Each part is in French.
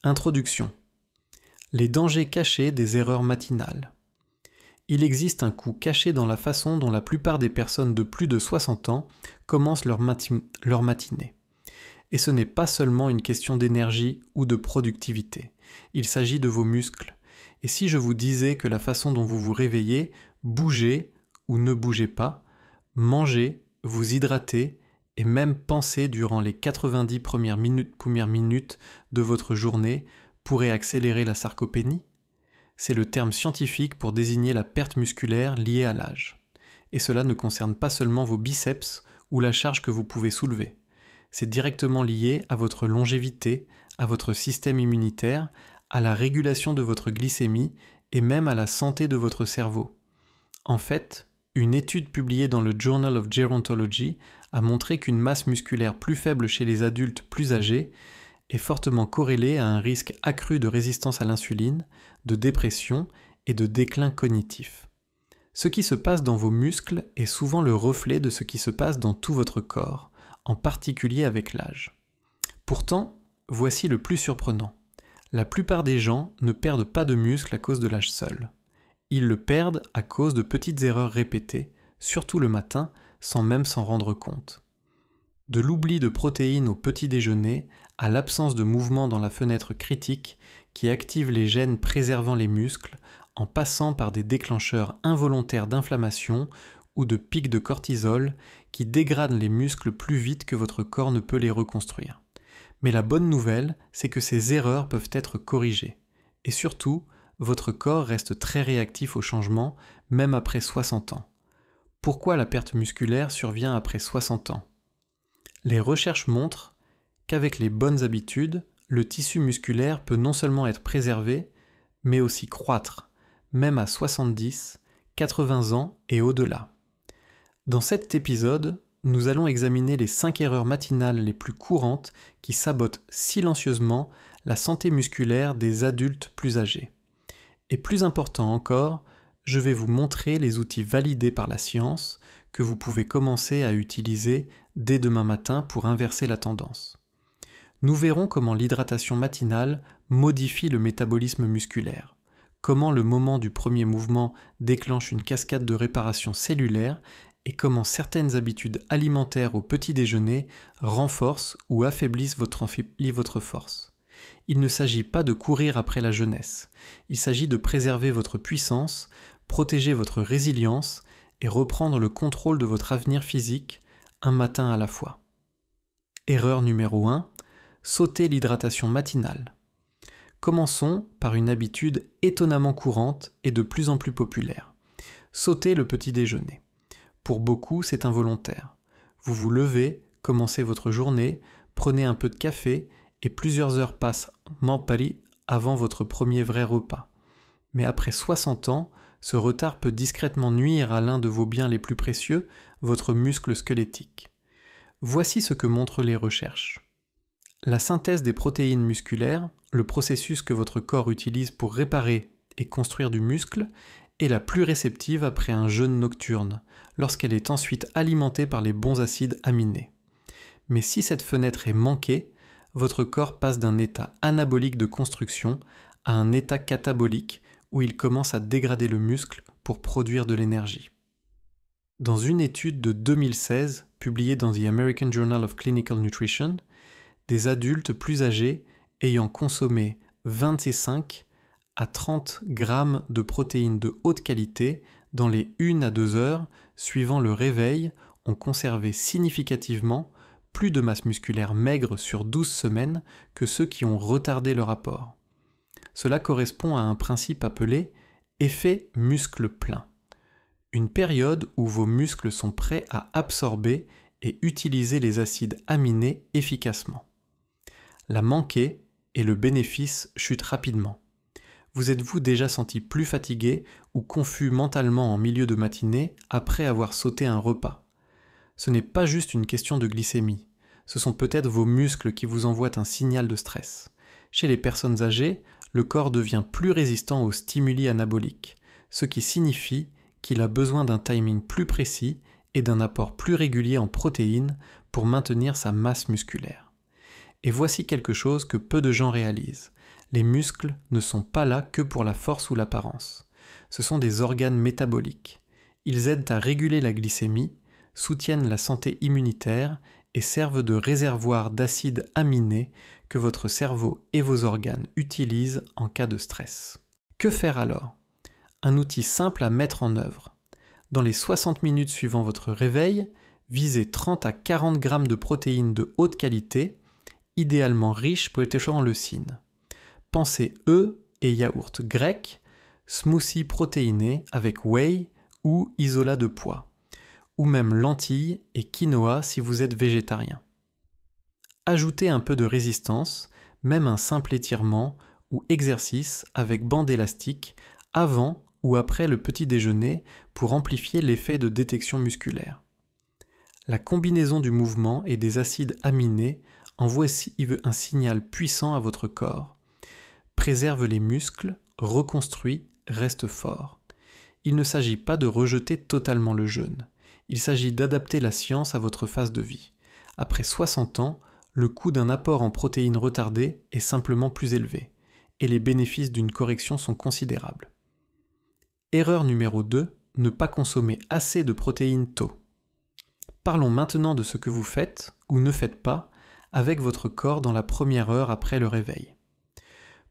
Introduction. Les dangers cachés des erreurs matinales. Il existe un coût caché dans la façon dont la plupart des personnes de plus de 60 ans commencent leur matinée. Et ce n'est pas seulement une question d'énergie ou de productivité. Il s'agit de vos muscles. Et si je vous disais que la façon dont vous vous réveillez, bougez ou ne bougez pas, mangez, vous hydratez et même pensez durant les 90 premières minutes de votre journée pourrait accélérer la sarcopénie? C'est le terme scientifique pour désigner la perte musculaire liée à l'âge. Et cela ne concerne pas seulement vos biceps ou la charge que vous pouvez soulever. C'est directement lié à votre longévité, à votre système immunitaire, à la régulation de votre glycémie et même à la santé de votre cerveau. En fait, une étude publiée dans le Journal of Gerontology a montré qu'une masse musculaire plus faible chez les adultes plus âgés est fortement corrélée à un risque accru de résistance à l'insuline, de dépression et de déclin cognitif. Ce qui se passe dans vos muscles est souvent le reflet de ce qui se passe dans tout votre corps, en particulier avec l'âge. Pourtant, voici le plus surprenant. La plupart des gens ne perdent pas de muscle à cause de l'âge seul. Ils le perdent à cause de petites erreurs répétées, surtout le matin, sans même s'en rendre compte. De l'oubli de protéines au petit déjeuner, à l'absence de mouvement dans la fenêtre critique qui active les gènes préservant les muscles, en passant par des déclencheurs involontaires d'inflammation ou de pics de cortisol qui dégradent les muscles plus vite que votre corps ne peut les reconstruire. Mais la bonne nouvelle, c'est que ces erreurs peuvent être corrigées. Et surtout, votre corps reste très réactif au changement, même après 60 ans. Pourquoi la perte musculaire survient après 60 ans? Les recherches montrent qu'avec les bonnes habitudes, le tissu musculaire peut non seulement être préservé, mais aussi croître, même à 70, 80 ans et au-delà. Dans cet épisode, nous allons examiner les 5 erreurs matinales les plus courantes qui sabotent silencieusement la santé musculaire des adultes plus âgés. Et plus important encore, je vais vous montrer les outils validés par la science que vous pouvez commencer à utiliser dès demain matin pour inverser la tendance. Nous verrons comment l'hydratation matinale modifie le métabolisme musculaire, comment le moment du premier mouvement déclenche une cascade de réparation cellulaire et comment certaines habitudes alimentaires au petit déjeuner renforcent ou affaiblissent votre force. Il ne s'agit pas de courir après la jeunesse, il s'agit de préserver votre puissance, protéger votre résilience et reprendre le contrôle de votre avenir physique, un matin à la fois. Erreur numéro 1, sauter l'hydratation matinale. Commençons par une habitude étonnamment courante et de plus en plus populaire. Sauter le petit déjeuner. Pour beaucoup, c'est involontaire. Vous vous levez, commencez votre journée, prenez un peu de café et plusieurs heures passent mampari avant votre premier vrai repas. Mais après 60 ans, ce retard peut discrètement nuire à l'un de vos biens les plus précieux, votre muscle squelettique. Voici ce que montrent les recherches. La synthèse des protéines musculaires, le processus que votre corps utilise pour réparer et construire du muscle, est la plus réceptive après un jeûne nocturne, lorsqu'elle est ensuite alimentée par les bons acides aminés. Mais si cette fenêtre est manquée, votre corps passe d'un état anabolique de construction à un état catabolique où il commence à dégrader le muscle pour produire de l'énergie. Dans une étude de 2016 publiée dans The American Journal of Clinical Nutrition, des adultes plus âgés ayant consommé 25 à 30 grammes de protéines de haute qualité dans les 1 à 2 heures suivant le réveil ont conservé significativement plus de masse musculaire maigre sur 12 semaines que ceux qui ont retardé leur apport. Cela correspond à un principe appelé effet muscle plein, une période où vos muscles sont prêts à absorber et utiliser les acides aminés efficacement. La manquer et le bénéfice chutent rapidement. Vous êtes-vous déjà senti plus fatigué ou confus mentalement en milieu de matinée après avoir sauté un repas? Ce n'est pas juste une question de glycémie, ce sont peut-être vos muscles qui vous envoient un signal de stress. Chez les personnes âgées, le corps devient plus résistant aux stimuli anaboliques, ce qui signifie qu'il a besoin d'un timing plus précis et d'un apport plus régulier en protéines pour maintenir sa masse musculaire. Et voici quelque chose que peu de gens réalisent. Les muscles ne sont pas là que pour la force ou l'apparence. Ce sont des organes métaboliques. Ils aident à réguler la glycémie, soutiennent la santé immunitaire et servent de réservoir d'acides aminés que votre cerveau et vos organes utilisent en cas de stress. Que faire alors? Un outil simple à mettre en œuvre. Dans les 60 minutes suivant votre réveil, visez 30 à 40 grammes de protéines de haute qualité, idéalement riches protégeant en leucine. Pensez œufs et yaourts grecs, smoothie protéiné avec whey ou isolat de pois, ou même lentilles et quinoa si vous êtes végétarien. Ajoutez un peu de résistance, même un simple étirement ou exercice avec bande élastique avant ou après le petit déjeuner pour amplifier l'effet de détection musculaire. La combinaison du mouvement et des acides aminés envoie un signal puissant à votre corps. Préserve les muscles, reconstruit, reste fort. Il ne s'agit pas de rejeter totalement le jeûne. Il s'agit d'adapter la science à votre phase de vie. Après 60 ans, le coût d'un apport en protéines retardées est simplement plus élevé, et les bénéfices d'une correction sont considérables. Erreur numéro 2, ne pas consommer assez de protéines tôt. Parlons maintenant de ce que vous faites, ou ne faites pas, avec votre corps dans la première heure après le réveil.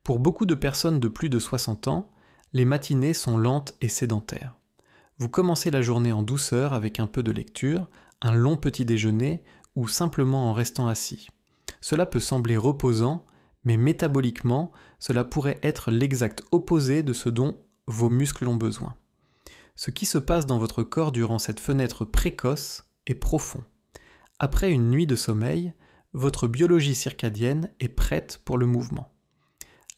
Pour beaucoup de personnes de plus de 60 ans, les matinées sont lentes et sédentaires. Vous commencez la journée en douceur avec un peu de lecture, un long petit déjeuner ou simplement en restant assis. Cela peut sembler reposant, mais métaboliquement, cela pourrait être l'exact opposé de ce dont vos muscles ont besoin. Ce qui se passe dans votre corps durant cette fenêtre précoce est profond. Après une nuit de sommeil, votre biologie circadienne est prête pour le mouvement.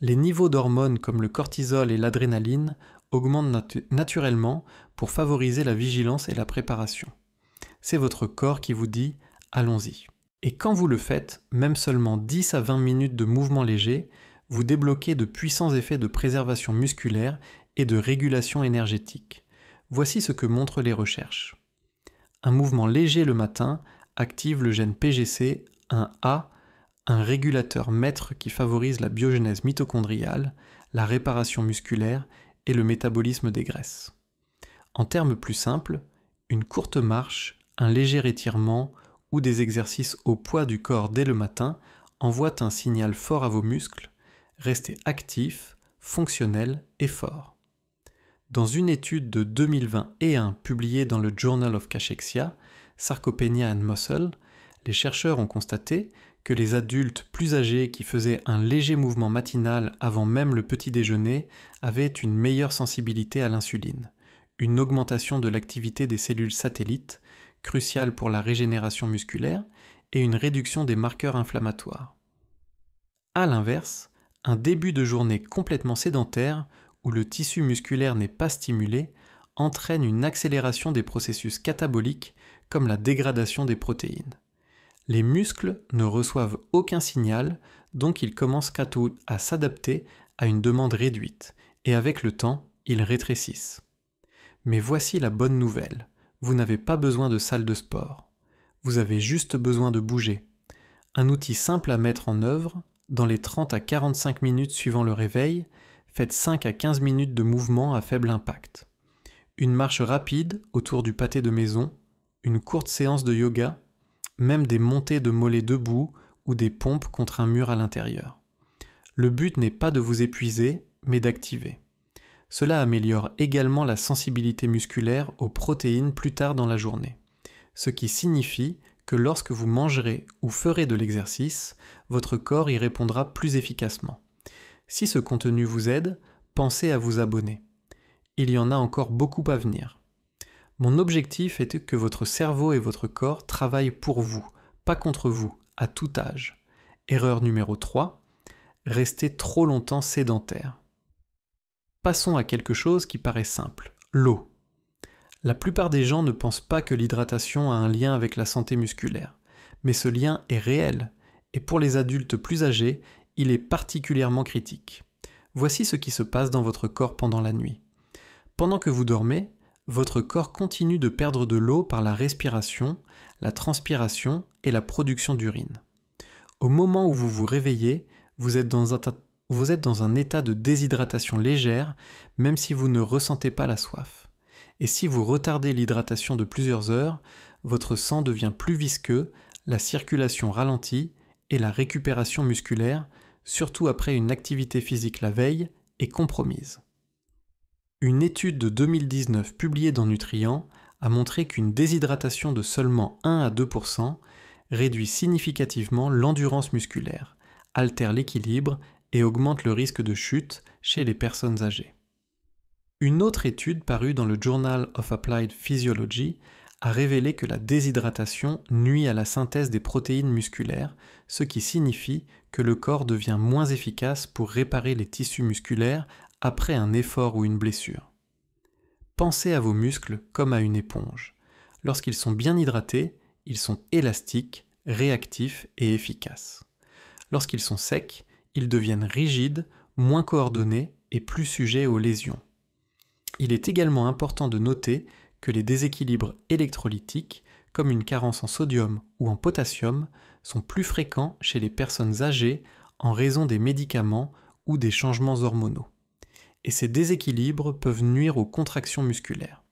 Les niveaux d'hormones comme le cortisol et l'adrénaline augmentent naturellement pour favoriser la vigilance et la préparation. C'est votre corps qui vous dit « allons-y ». Et quand vous le faites, même seulement 10 à 20 minutes de mouvement léger, vous débloquez de puissants effets de préservation musculaire et de régulation énergétique. Voici ce que montrent les recherches. Un mouvement léger le matin active le gène PGC, un régulateur maître qui favorise la biogénèse mitochondriale, la réparation musculaire et le métabolisme des graisses. En termes plus simples, une courte marche, un léger étirement ou des exercices au poids du corps dès le matin envoient un signal fort à vos muscles, restez actifs, fonctionnels et forts. Dans une étude de 2021 publiée dans le Journal of Cachexia, Sarcopenia and Muscle, les chercheurs ont constaté que les adultes plus âgés qui faisaient un léger mouvement matinal avant même le petit déjeuner avaient une meilleure sensibilité à l'insuline, une augmentation de l'activité des cellules satellites, cruciale pour la régénération musculaire, et une réduction des marqueurs inflammatoires. À l'inverse, un début de journée complètement sédentaire, où le tissu musculaire n'est pas stimulé, entraîne une accélération des processus cataboliques comme la dégradation des protéines. Les muscles ne reçoivent aucun signal, donc ils commencent à s'adapter à une demande réduite, et avec le temps, ils rétrécissent. Mais voici la bonne nouvelle, vous n'avez pas besoin de salle de sport. Vous avez juste besoin de bouger. Un outil simple à mettre en œuvre, dans les 30 à 45 minutes suivant le réveil, faites 5 à 15 minutes de mouvement à faible impact. Une marche rapide autour du pâté de maison, une courte séance de yoga, même des montées de mollets debout ou des pompes contre un mur à l'intérieur. Le but n'est pas de vous épuiser, mais d'activer. Cela améliore également la sensibilité musculaire aux protéines plus tard dans la journée, ce qui signifie que lorsque vous mangerez ou ferez de l'exercice, votre corps y répondra plus efficacement. Si ce contenu vous aide, pensez à vous abonner. Il y en a encore beaucoup à venir. Mon objectif était que votre cerveau et votre corps travaillent pour vous, pas contre vous, à tout âge. Erreur numéro 3, restez trop longtemps sédentaire. Passons à quelque chose qui paraît simple, l'eau. La plupart des gens ne pensent pas que l'hydratation a un lien avec la santé musculaire, mais ce lien est réel, et pour les adultes plus âgés, il est particulièrement critique. Voici ce qui se passe dans votre corps pendant la nuit. Pendant que vous dormez, votre corps continue de perdre de l'eau par la respiration, la transpiration et la production d'urine. Au moment où vous vous réveillez, vous êtes dans vous êtes dans un état de déshydratation légère, même si vous ne ressentez pas la soif. Et si vous retardez l'hydratation de plusieurs heures, votre sang devient plus visqueux, la circulation ralentit et la récupération musculaire, surtout après une activité physique la veille, est compromise. Une étude de 2019 publiée dans Nutrient a montré qu'une déshydratation de seulement 1 à 2% réduit significativement l'endurance musculaire, altère l'équilibre et augmente le risque de chute chez les personnes âgées. Une autre étude parue dans le Journal of Applied Physiology a révélé que la déshydratation nuit à la synthèse des protéines musculaires, ce qui signifie que le corps devient moins efficace pour réparer les tissus musculaires après un effort ou une blessure. Pensez à vos muscles comme à une éponge. Lorsqu'ils sont bien hydratés, ils sont élastiques, réactifs et efficaces. Lorsqu'ils sont secs, ils deviennent rigides, moins coordonnés et plus sujets aux lésions. Il est également important de noter que les déséquilibres électrolytiques, comme une carence en sodium ou en potassium, sont plus fréquents chez les personnes âgées en raison des médicaments ou des changements hormonaux. Et ces déséquilibres peuvent nuire aux contractions musculaires.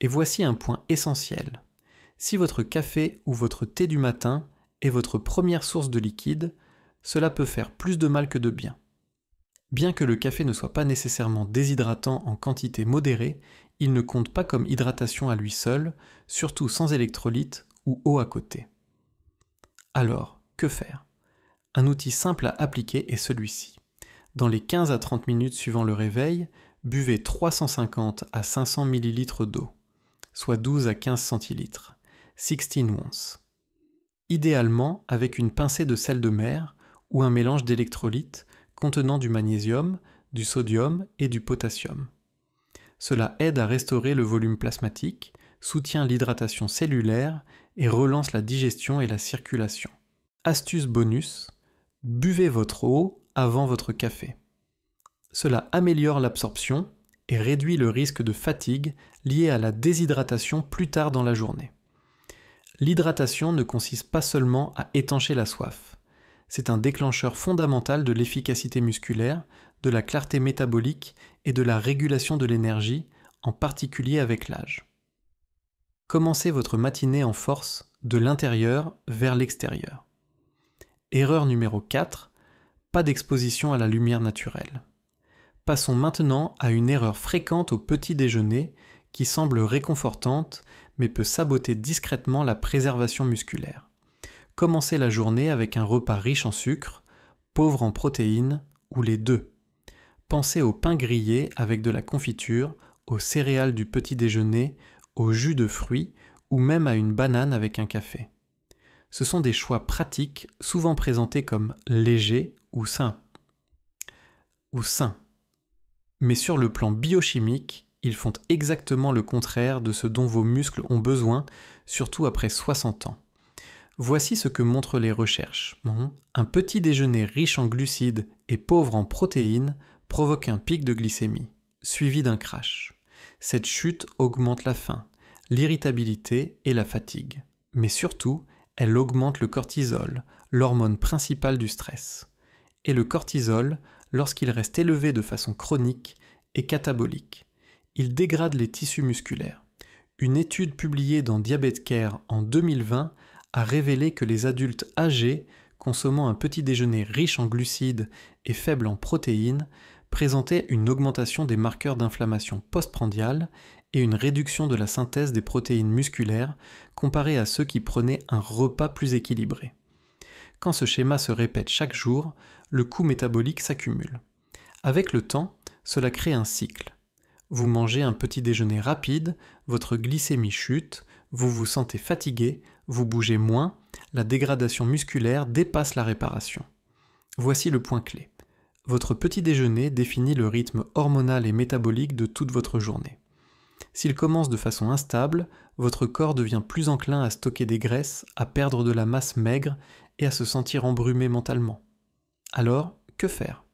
Et voici un point essentiel. Si votre café ou votre thé du matin est votre première source de liquide, cela peut faire plus de mal que de bien. Bien que le café ne soit pas nécessairement déshydratant en quantité modérée, il ne compte pas comme hydratation à lui seul, surtout sans électrolytes ou eau à côté. Alors, que faire ? Un outil simple à appliquer est celui-ci. Dans les 15 à 30 minutes suivant le réveil, buvez 350 à 500 ml d'eau, soit 12 à 15 centilitres, 16 onces. Idéalement avec une pincée de sel de mer ou un mélange d'électrolytes contenant du magnésium, du sodium et du potassium. Cela aide à restaurer le volume plasmatique, soutient l'hydratation cellulaire et relance la digestion et la circulation. Astuce bonus, buvez votre eau avant votre café. Cela améliore l'absorption et réduit le risque de fatigue lié à la déshydratation plus tard dans la journée. L'hydratation ne consiste pas seulement à étancher la soif. C'est un déclencheur fondamental de l'efficacité musculaire, de la clarté métabolique et de la régulation de l'énergie, en particulier avec l'âge. Commencez votre matinée en force, de l'intérieur vers l'extérieur. Erreur numéro 4, pas d'exposition à la lumière naturelle. Passons maintenant à une erreur fréquente au petit déjeuner qui semble réconfortante mais peut saboter discrètement la préservation musculaire. Commencez la journée avec un repas riche en sucre, pauvre en protéines ou les deux. Pensez au pain grillé avec de la confiture, aux céréales du petit déjeuner, au jus de fruits ou même à une banane avec un café. Ce sont des choix pratiques souvent présentés comme légers ou sains. Mais sur le plan biochimique, ils font exactement le contraire de ce dont vos muscles ont besoin, surtout après 60 ans. Voici ce que montrent les recherches. Un petit déjeuner riche en glucides et pauvre en protéines provoque un pic de glycémie, suivi d'un crash. Cette chute augmente la faim, l'irritabilité et la fatigue. Mais surtout, elle augmente le cortisol, l'hormone principale du stress. Et le cortisol, lorsqu'il reste élevé de façon chronique, est catabolique. Il dégrade les tissus musculaires. Une étude publiée dans Diabetes Care en 2020 a révélé que les adultes âgés consommant un petit déjeuner riche en glucides et faible en protéines présentaient une augmentation des marqueurs d'inflammation postprandiale et une réduction de la synthèse des protéines musculaires comparée à ceux qui prenaient un repas plus équilibré. Quand ce schéma se répète chaque jour, le coût métabolique s'accumule. Avec le temps, cela crée un cycle. Vous mangez un petit déjeuner rapide, votre glycémie chute, vous vous sentez fatigué, vous bougez moins, la dégradation musculaire dépasse la réparation. Voici le point clé. Votre petit déjeuner définit le rythme hormonal et métabolique de toute votre journée. S'il commence de façon instable, votre corps devient plus enclin à stocker des graisses, à perdre de la masse maigre et à se sentir embrumé mentalement. Alors, que faire ?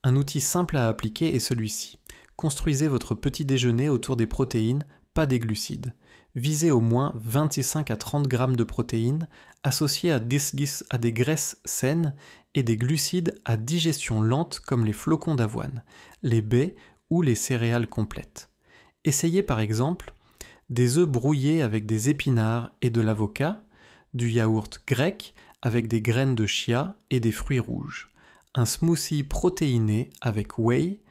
Un outil simple à appliquer est celui-ci. Construisez votre petit déjeuner autour des protéines, pas des glucides. Visez au moins 25 à 30 grammes de protéines associées à des graisses saines et des glucides à digestion lente comme les flocons d'avoine, les baies ou les céréales complètes. Essayez par exemple des œufs brouillés avec des épinards et de l'avocat, du yaourt grec avec des graines de chia et des fruits rouges, un smoothie protéiné avec whey,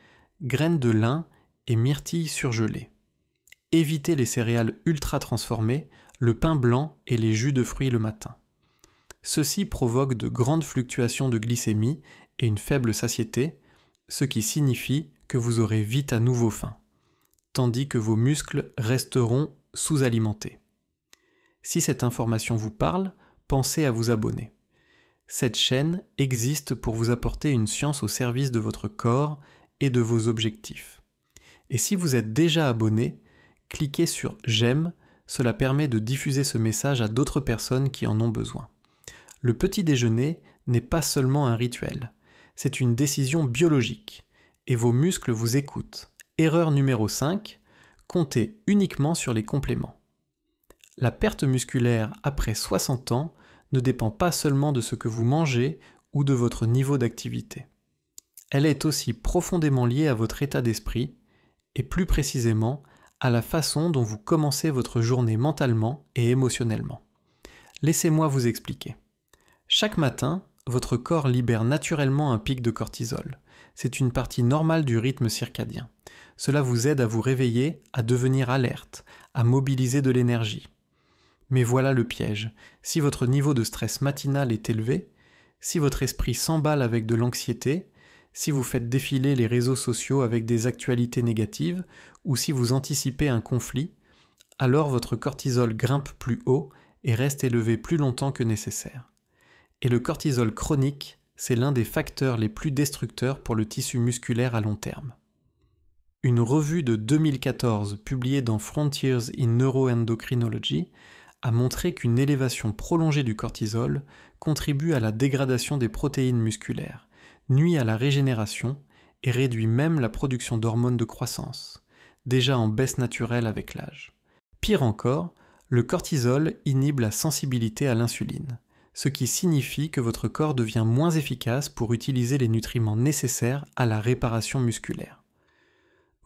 graines de lin et myrtilles surgelées. Évitez les céréales ultra transformées, le pain blanc et les jus de fruits le matin. Ceci provoque de grandes fluctuations de glycémie et une faible satiété, ce qui signifie que vous aurez vite à nouveau faim, tandis que vos muscles resteront sous-alimentés. Si cette information vous parle, pensez à vous abonner. Cette chaîne existe pour vous apporter une science au service de votre corps et de vos objectifs. Et si vous êtes déjà abonné, cliquez sur « J'aime », cela permet de diffuser ce message à d'autres personnes qui en ont besoin. Le petit déjeuner n'est pas seulement un rituel, c'est une décision biologique, et vos muscles vous écoutent. Erreur numéro 5, comptez uniquement sur les compléments. La perte musculaire après 60 ans ne dépend pas seulement de ce que vous mangez ou de votre niveau d'activité. Elle est aussi profondément liée à votre état d'esprit, et plus précisément à la façon dont vous commencez votre journée mentalement et émotionnellement. Laissez-moi vous expliquer. Chaque matin, votre corps libère naturellement un pic de cortisol. C'est une partie normale du rythme circadien. Cela vous aide à vous réveiller, à devenir alerte, à mobiliser de l'énergie. Mais voilà le piège. Si votre niveau de stress matinal est élevé, si votre esprit s'emballe avec de l'anxiété, si vous faites défiler les réseaux sociaux avec des actualités négatives, ou si vous anticipez un conflit, alors votre cortisol grimpe plus haut et reste élevé plus longtemps que nécessaire. Et le cortisol chronique, c'est l'un des facteurs les plus destructeurs pour le tissu musculaire à long terme. Une revue de 2014 publiée dans Frontiers in Neuroendocrinology a montré qu'une élévation prolongée du cortisol contribue à la dégradation des protéines musculaires, nuit à la régénération et réduit même la production d'hormones de croissance, déjà en baisse naturelle avec l'âge. Pire encore, le cortisol inhibe la sensibilité à l'insuline, ce qui signifie que votre corps devient moins efficace pour utiliser les nutriments nécessaires à la réparation musculaire.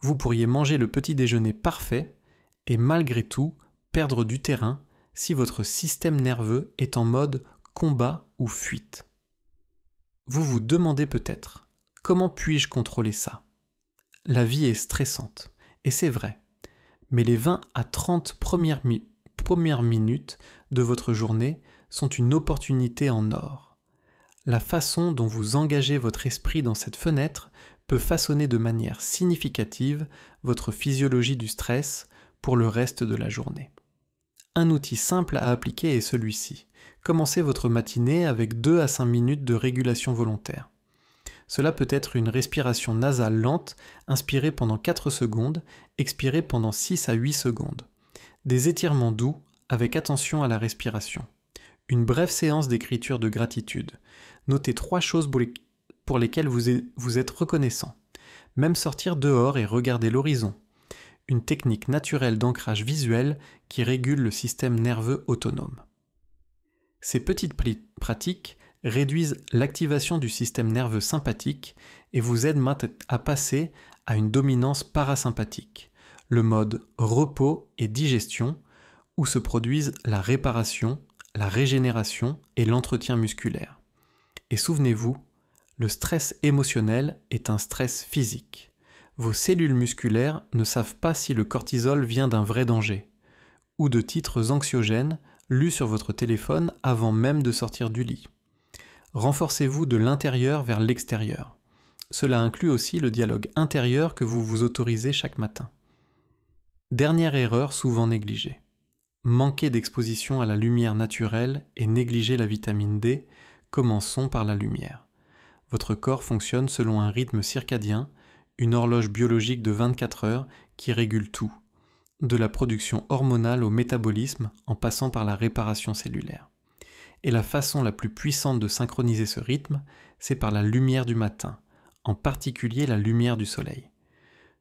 Vous pourriez manger le petit déjeuner parfait et malgré tout perdre du terrain si votre système nerveux est en mode combat ou fuite. Vous vous demandez peut-être, comment puis-je contrôler ça ? La vie est stressante, et c'est vrai, mais les 20 à 30 premières minutes de votre journée sont une opportunité en or. La façon dont vous engagez votre esprit dans cette fenêtre peut façonner de manière significative votre physiologie du stress pour le reste de la journée. Un outil simple à appliquer est celui-ci. Commencez votre matinée avec 2 à 5 minutes de régulation volontaire. Cela peut être une respiration nasale lente, inspirée pendant 4 secondes, expirée pendant 6 à 8 secondes. Des étirements doux, avec attention à la respiration. Une brève séance d'écriture de gratitude. Notez 3 choses pour lesquelles vous êtes reconnaissant. Même sortir dehors et regarder l'horizon. Une technique naturelle d'ancrage visuel qui régule le système nerveux autonome. Ces petites pratiques réduisent l'activation du système nerveux sympathique et vous aident à passer à une dominance parasympathique, le mode repos et digestion, où se produisent la réparation, la régénération et l'entretien musculaire. Et souvenez-vous, le stress émotionnel est un stress physique. Vos cellules musculaires ne savent pas si le cortisol vient d'un vrai danger, ou de titres anxiogènes lus sur votre téléphone avant même de sortir du lit. Renforcez-vous de l'intérieur vers l'extérieur. Cela inclut aussi le dialogue intérieur que vous vous autorisez chaque matin. Dernière erreur souvent négligée. Manquer d'exposition à la lumière naturelle et négliger la vitamine D, commençons par la lumière. Votre corps fonctionne selon un rythme circadien, une horloge biologique de 24 heures qui régule tout, de la production hormonale au métabolisme en passant par la réparation cellulaire. Et la façon la plus puissante de synchroniser ce rythme, c'est par la lumière du matin, en particulier la lumière du soleil.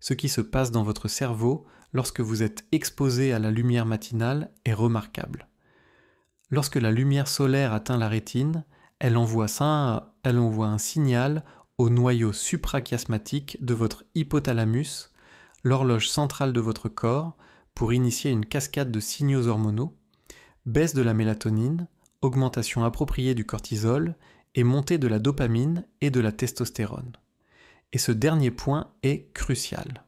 Ce qui se passe dans votre cerveau lorsque vous êtes exposé à la lumière matinale est remarquable. Lorsque la lumière solaire atteint la rétine, elle envoie elle envoie un signal au noyau suprachiasmatique de votre hypothalamus, l'horloge centrale de votre corps, pour initier une cascade de signaux hormonaux, baisse de la mélatonine, augmentation appropriée du cortisol et montée de la dopamine et de la testostérone. Et ce dernier point est crucial.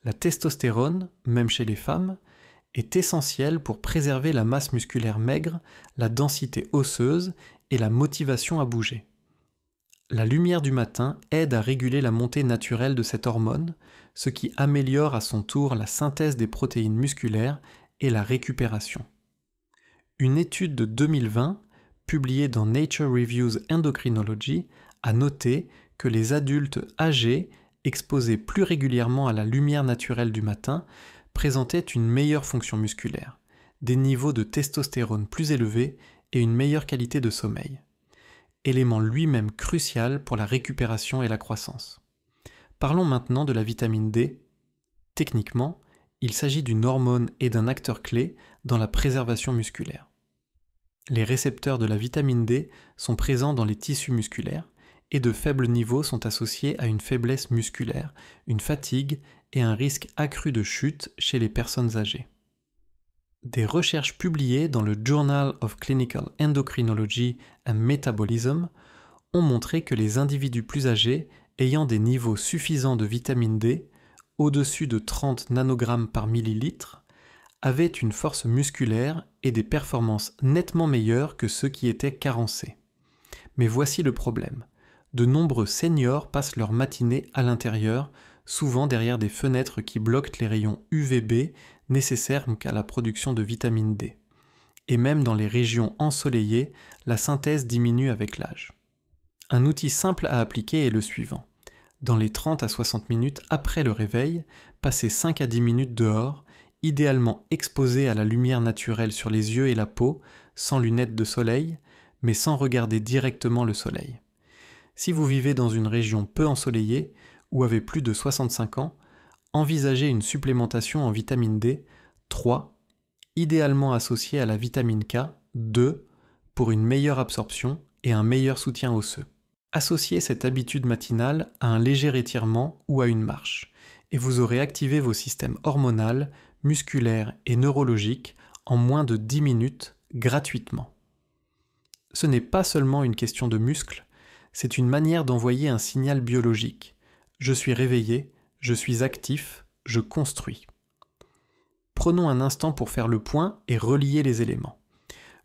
La testostérone, même chez les femmes, est essentielle pour préserver la masse musculaire maigre, la densité osseuse et la motivation à bouger. La lumière du matin aide à réguler la montée naturelle de cette hormone, ce qui améliore à son tour la synthèse des protéines musculaires et la récupération. Une étude de 2020, publiée dans Nature Reviews Endocrinology, a noté que les adultes âgés exposés plus régulièrement à la lumière naturelle du matin présentaient une meilleure fonction musculaire, des niveaux de testostérone plus élevés et une meilleure qualité de sommeil, élément lui-même crucial pour la récupération et la croissance. Parlons maintenant de la vitamine D. Techniquement, il s'agit d'une hormone et d'un acteur clé dans la préservation musculaire. Les récepteurs de la vitamine D sont présents dans les tissus musculaires et de faibles niveaux sont associés à une faiblesse musculaire, une fatigue et un risque accru de chute chez les personnes âgées. Des recherches publiées dans le Journal of Clinical Endocrinology and Metabolism ont montré que les individus plus âgés ayant des niveaux suffisants de vitamine D, au-dessus de 30 nanogrammes par millilitre, avaient une force musculaire et des performances nettement meilleures que ceux qui étaient carencés. Mais voici le problème. De nombreux seniors passent leur matinée à l'intérieur, souvent derrière des fenêtres qui bloquent les rayons UVB nécessaires à la production de vitamine D. Et même dans les régions ensoleillées, la synthèse diminue avec l'âge. Un outil simple à appliquer est le suivant. Dans les 30 à 60 minutes après le réveil, passez 5 à 10 minutes dehors, idéalement exposé à la lumière naturelle sur les yeux et la peau, sans lunettes de soleil, mais sans regarder directement le soleil. Si vous vivez dans une région peu ensoleillée ou avez plus de 65 ans, envisagez une supplémentation en vitamine D 3, idéalement associée à la vitamine K 2, pour une meilleure absorption et un meilleur soutien osseux. Associez cette habitude matinale à un léger étirement ou à une marche, et vous aurez activé vos systèmes hormonal, musculaire et neurologique en moins de 10 minutes gratuitement. Ce n'est pas seulement une question de muscles, c'est une manière d'envoyer un signal biologique. Je suis réveillé, je suis actif, je construis. Prenons un instant pour faire le point et relier les éléments.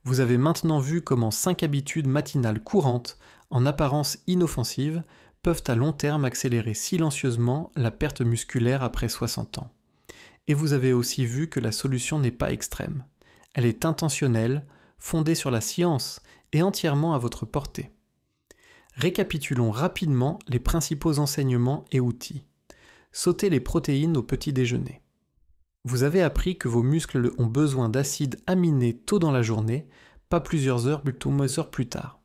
Vous avez maintenant vu comment 5 habitudes matinales courantes, en apparence inoffensives, peuvent à long terme accélérer silencieusement la perte musculaire après 60 ans. Et vous avez aussi vu que la solution n'est pas extrême. Elle est intentionnelle, fondée sur la science et entièrement à votre portée. Récapitulons rapidement les principaux enseignements et outils. Sautez les protéines au petit déjeuner. Vous avez appris que vos muscles ont besoin d'acides aminés tôt dans la journée, pas plusieurs heures plus tard.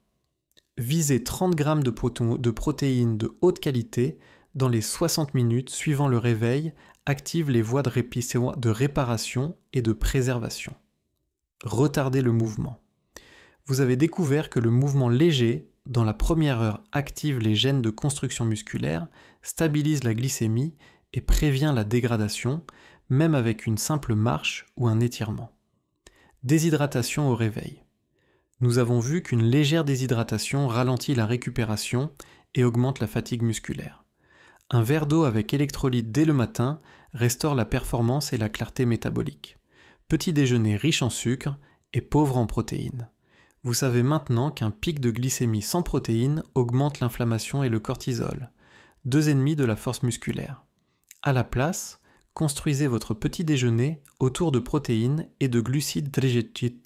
Visez 30 g de protéines de haute qualité dans les 60 minutes suivant le réveil, active les voies de réparation et de préservation. Retardez le mouvement. Vous avez découvert que le mouvement léger, dans la première heure, active les gènes de construction musculaire, stabilise la glycémie et prévient la dégradation, même avec une simple marche ou un étirement. Déshydratation au réveil. Nous avons vu qu'une légère déshydratation ralentit la récupération et augmente la fatigue musculaire. Un verre d'eau avec électrolytes dès le matin restaure la performance et la clarté métabolique. Petit déjeuner riche en sucre et pauvre en protéines. Vous savez maintenant qu'un pic de glycémie sans protéines augmente l'inflammation et le cortisol, 2 ennemis de la force musculaire. À la place, construisez votre petit déjeuner autour de protéines et de glucides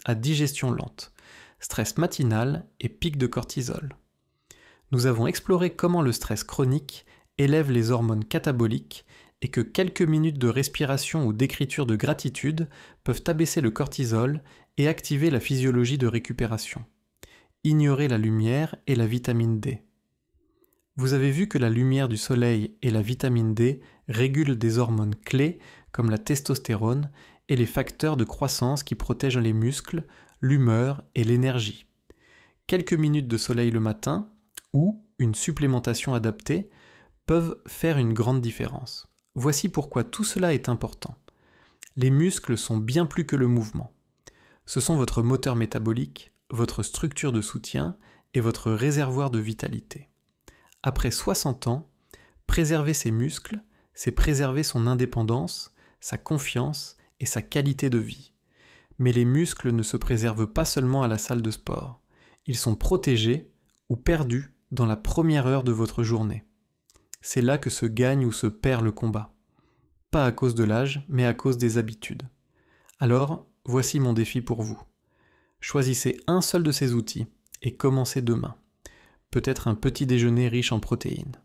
à digestion lente, stress matinal et pic de cortisol. Nous avons exploré comment le stress chronique élève les hormones cataboliques et que quelques minutes de respiration ou d'écriture de gratitude peuvent abaisser le cortisol et activer la physiologie de récupération. Ignorez la lumière et la vitamine D. Vous avez vu que la lumière du soleil et la vitamine D régulent des hormones clés comme la testostérone et les facteurs de croissance qui protègent les muscles, l'humeur et l'énergie. Quelques minutes de soleil le matin ou une supplémentation adaptée peuvent faire une grande différence. Voici pourquoi tout cela est important. Les muscles sont bien plus que le mouvement. Ce sont votre moteur métabolique, votre structure de soutien et votre réservoir de vitalité. Après 60 ans, préserver ses muscles, c'est préserver son indépendance, sa confiance et sa qualité de vie. Mais les muscles ne se préservent pas seulement à la salle de sport. Ils sont protégés ou perdus dans la première heure de votre journée. C'est là que se gagne ou se perd le combat. Pas à cause de l'âge, mais à cause des habitudes. Alors, voici mon défi pour vous. Choisissez un seul de ces outils et commencez demain. Peut-être un petit déjeuner riche en protéines.